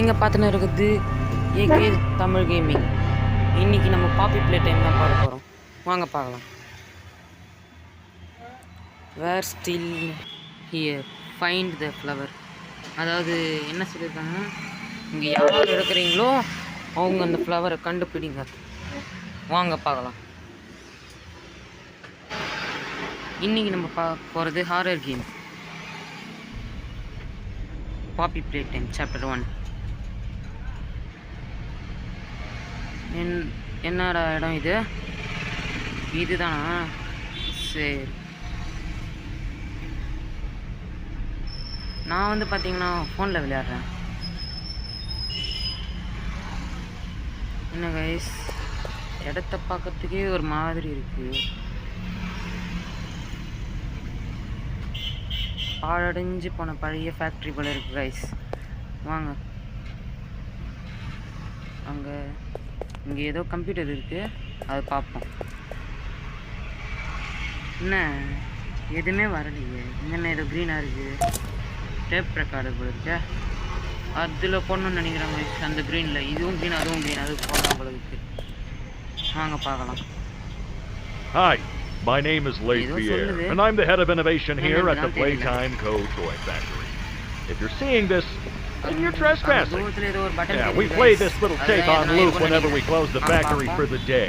நீங்கள் பார்த்துன்னு இருக்குது ஏகே தமிழ் கேமிங். இன்றைக்கி நம்ம பாப்பி ப்ளே டைம் தான் பார்க்க போகிறோம். வாங்க பார்க்கலாம். Where still here find the flower. அதாவது என்ன சொல்லியிருக்காங்கன்னா, இங்கே யார் இருக்கிறீங்களோ அவங்க அந்த ஃப்ளவரை கண்டுபிடிங்க. வாங்க பார்க்கலாம். இன்றைக்கி நம்ம பார்க்க போகிறது ஹாரர் கேம். பாப்பி ப்ளே டைம் சாப்டர் 1. என்னடா இடம் இது? இதுதானா? சரி, நான் வந்து பார்த்தீங்கன்னா ஃபோனில் விளையாடுறேன். என்ன கைஸ், இடத்த பார்க்கறதுக்கே ஒரு மாதிரி இருக்குது. பாழடைஞ்சு போன பழைய ஃபேக்ட்ரி போல இருக்கு கைஸ். வாங்க, அங்கே இங்கே ஏதோ கம்ப்யூட்டர் இருக்குது, அதை பார்ப்போம். என்ன எதுவுமே வரலையே. என்ன ஏதோ க்ரீனாக இருக்குது. டேப் ரெக்கார்டர் போல இருக்கு. அதில் போடணும்னு நினைக்கிறேன் கைஸ். அந்த க்ரீனில் இதுவும் க்ரீன் அதுவும் க்ரீன், அது போடலாம் போல இருக்கு. வாங்க பார்க்கலாம். Hi, my name is Leif Pierre, and I'm the head of innovation here at the Playtime Co. Toy Factory. If you're seeing this, then you're trespassing. Yeah, we play this little tape on loop whenever we close the factory for the day.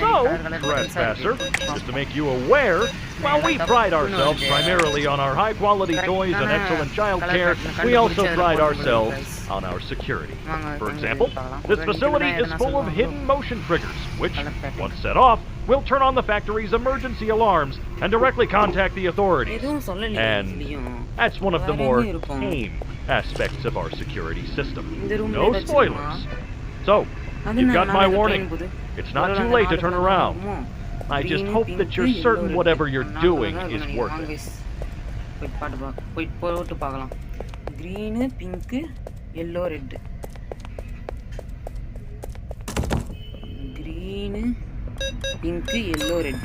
So, trespasser, just to make you aware, while we pride ourselves primarily on our high-quality toys and excellent child care, we also pride ourselves on our security. For example, this facility is full of hidden motion triggers, which, once set off, will turn on the factory's emergency alarms and directly contact the authorities. And that's one of the more tame aspects of our security system. No spoilers. So, you've got my warning. It's not too late to turn around. I just hope that you're certain whatever you're doing is worth it. Green, pink, yellow, red. Green, pink, yellow, red.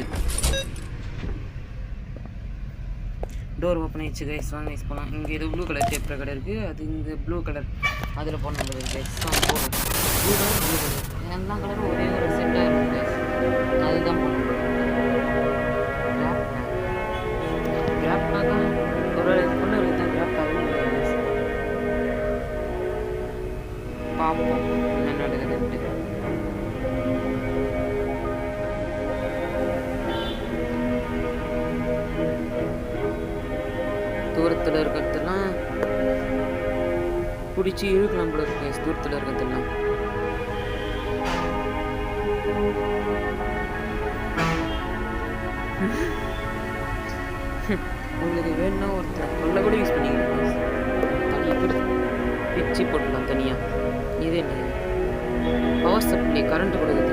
Door open ஆயிடுச்சு guys. வாங்க guys போகலாம். இங்கே ஏதோ blue colour tape recorder இருக்குது, அது இங்கே blue colour, அதில் போடணும் கைஸ். போகணும் ப்ளூ கலர் ப்ளூ கலர் எல்லா கலரும் ஒரே ஒரு செட்டாக இருக்கும் கைஸ். அதுதான் போகணும். கிராப் பேக்காக ஒரு பொண்ணு இருக்குது தான் கிராப் பேக்கும் கைஸ். பார்ப்போம் என்ன நடக்குதுன்ட்டு. தூரத்தில் இருக்கிறதெல்லாம் பிடிச்சி இழுக்கலாம் போல இருக்கு கைஸ். தூரத்தில் இருக்கிறதெல்லாம் உங்களுக்கு வேணும்னா ஒருத்தர் கொள்ள கூட யூஸ் பண்ணிக்கலாம். தனியாக பிச்சு போட்டுக்கலாம் தனியாக. இது என்ன பவர் சப்ளை கரண்ட் கொடுக்குது.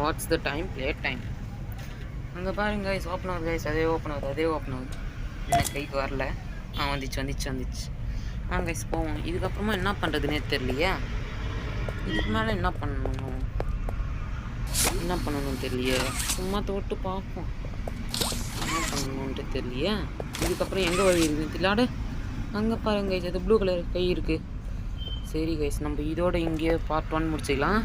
What's the time? Play time. அங்கே பாருங்க கைஸ், ஓப்பன் ஆகுது கைஸ். அதே ஓப்பன் ஆகுது. என்ன கைக்கு வரல. வந்துச்சு. வாங்க கைஸ் போவோம். இதுக்கப்புறமா என்ன பண்ணுறதுனே தெரியலையே. இதுக்கு மேலே என்ன பண்ணணும் தெரியலையே. சும்மா தொட்டு பார்ப்போம் என்ன பண்ணணுன்ட்டு தெரியலையே. இதுக்கப்புறம் எங்கே வழி இருக்குது தில்லாடு. அங்கே பாருங்க கைஸ், அது ப்ளூ கலர் கை இருக்குது. சரி கைஸ், நம்ம இதோட இங்கே பார்ட் 1 முடிச்சுக்கலாம்.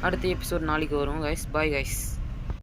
அடுத்த எபிசோட் நாளைக்கு வரும் கைஸ். Bye guys.